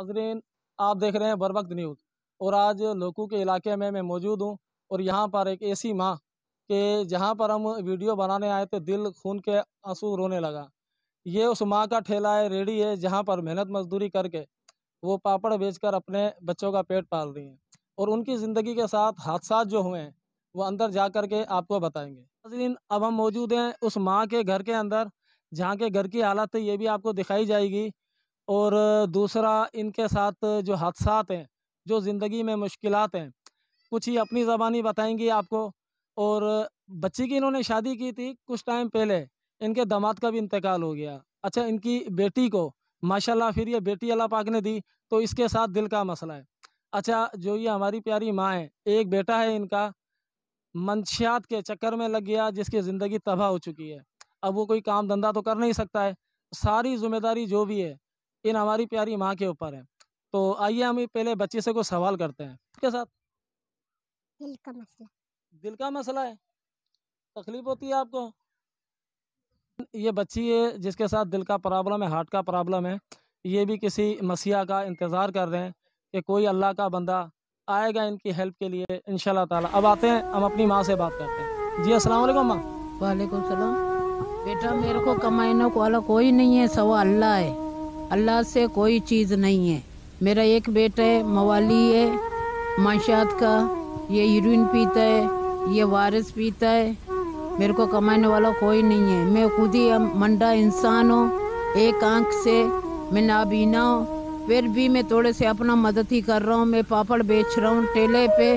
नाज़रीन, आप देख रहे हैं बर वक्त न्यूज़ और आज लोकू के इलाके में मैं मौजूद हूँ और यहाँ पर एक ऐसी माँ के जहाँ पर हम वीडियो बनाने आए थे दिल खून के आंसू रोने लगा। ये उस माँ का ठेला है, रेडी है, जहाँ पर मेहनत मजदूरी करके वो पापड़ बेचकर अपने बच्चों का पेट पाल रही हैं और उनकी ज़िंदगी के साथ हादसात जो हुए हैं वो अंदर जा कर के आपको बताएंगे। नाज़रीन, अब हम मौजूद हैं उस माँ के घर के अंदर, जहाँ के घर की हालत है ये भी आपको दिखाई जाएगी। और दूसरा, इनके साथ जो हादसात हैं, जो ज़िंदगी में मुश्किलात हैं, कुछ ही अपनी ज़बानी बताएंगी आपको। और बच्ची की इन्होंने शादी की थी कुछ टाइम पहले, इनके दामाद का भी इंतकाल हो गया। अच्छा, इनकी बेटी को माशाल्लाह फिर ये बेटी अल्लाह पाक ने दी, तो इसके साथ दिल का मसला है। अच्छा, जो ये हमारी प्यारी माँ है, एक बेटा है इनका, मंशियात के चक्कर में लग गया, जिसकी ज़िंदगी तबाह हो चुकी है। अब वो कोई काम धंधा तो कर नहीं सकता है, सारी जिम्मेदारी जो भी है इन हमारी प्यारी माँ के ऊपर है। तो आइए हम पहले बच्चे से कुछ सवाल करते हैं। उसके साथ दिल का मसला। दिल का मसला है, तकलीफ होती है आपको? ये बच्ची है जिसके साथ दिल का प्रॉब्लम है, हार्ट का प्रॉब्लम है। ये भी किसी मसीहा का इंतज़ार कर रहे हैं कि कोई अल्लाह का बंदा आएगा इनकी हेल्प के लिए इंशाल्लाह ताला। अब आते हैं, हम अपनी माँ से बात करते हैं। जी अस्सलाम वालेकुम माँ। वालेकुम सलाम। बेटा, मेरे को कमाने वाला कोई नहीं है, सवा अल्लाह है। अल्लाह से कोई चीज़ नहीं है। मेरा एक बेटा है, मवाली है, माशात का। ये हीरोइन पीता है, ये वारिस पीता है। मेरे को कमाने वाला कोई नहीं है। मैं खुद ही मंडा इंसान हूँ, एक आंख से मैं नाबीना हूँ, फिर भी मैं थोड़े से अपना मदद ही कर रहा हूँ। मैं पापड़ बेच रहा हूँ ठेले पे,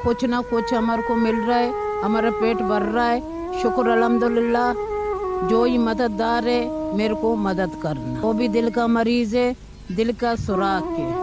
कुछ ना कुछ हमारे को मिल रहा है, हमारा पेट भर रहा है। शुक्र अल्हम्दुलिल्लाह। जो ही मददगार है मेरे को मदद करना। वो भी दिल का मरीज है, दिल का सुराख है।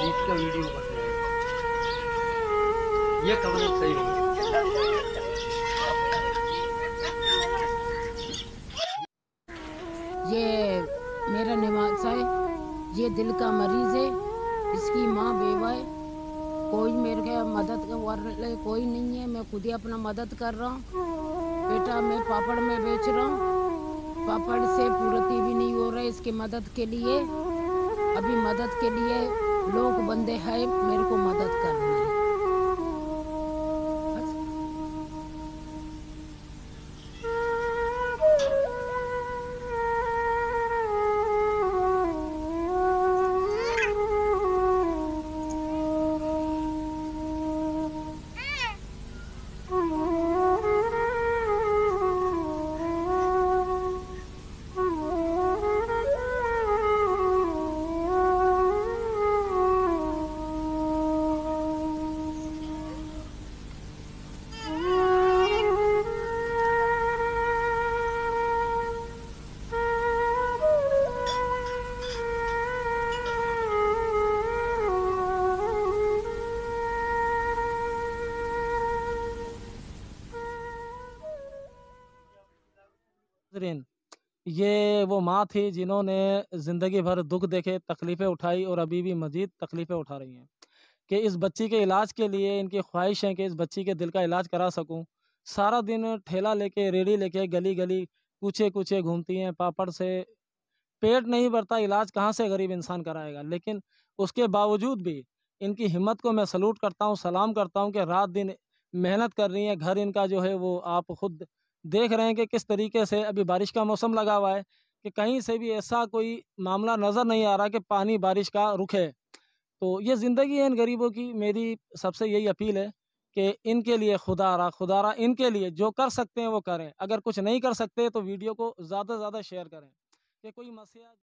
इसका वीडियो ये कवरेज सही है। ये मेरा नवासा है, ये दिल का मरीज है, इसकी माँ बेवा है। कोई मेरे के मदद वाले कोई नहीं है, मैं खुद ही अपना मदद कर रहा हूँ। बेटा, मैं पापड़ में बेच रहा हूँ, पापड़ से पूर्ति भी नहीं हो रहा है। इसकी मदद के लिए, अभी मदद के लिए लोग बंदे हैं, मेरे को मदद करना है। नाज़रीन, ये वो माँ थी जिन्होंने ज़िंदगी भर दुख देखे, तकलीफ़ें उठाई और अभी भी मज़ीद तकलीफ़ें उठा रही हैं कि इस बच्ची के इलाज के लिए इनकी ख्वाहिश है कि इस बच्ची के दिल का इलाज करा सकूं। सारा दिन ठेला लेके, रेडी लेके गली गली कूचे कूचे घूमती हैं, पापड़ से पेट नहीं भरता, इलाज कहाँ से गरीब इंसान कराएगा। लेकिन उसके बावजूद भी इनकी हिम्मत को मैं सलूट करता हूँ, सलाम करता हूँ कि रात दिन मेहनत कर रही हैं। घर इनका जो है वो आप खुद देख रहे हैं कि किस तरीके से अभी बारिश का मौसम लगा हुआ है कि कहीं से भी ऐसा कोई मामला नज़र नहीं आ रहा कि पानी बारिश का रुके। तो ये ज़िंदगी है इन गरीबों की। मेरी सबसे यही अपील है कि इनके लिए खुदारा इनके लिए जो कर सकते हैं वो करें। अगर कुछ नहीं कर सकते तो वीडियो को ज़्यादा से ज़्यादा शेयर करें कि कोई मसला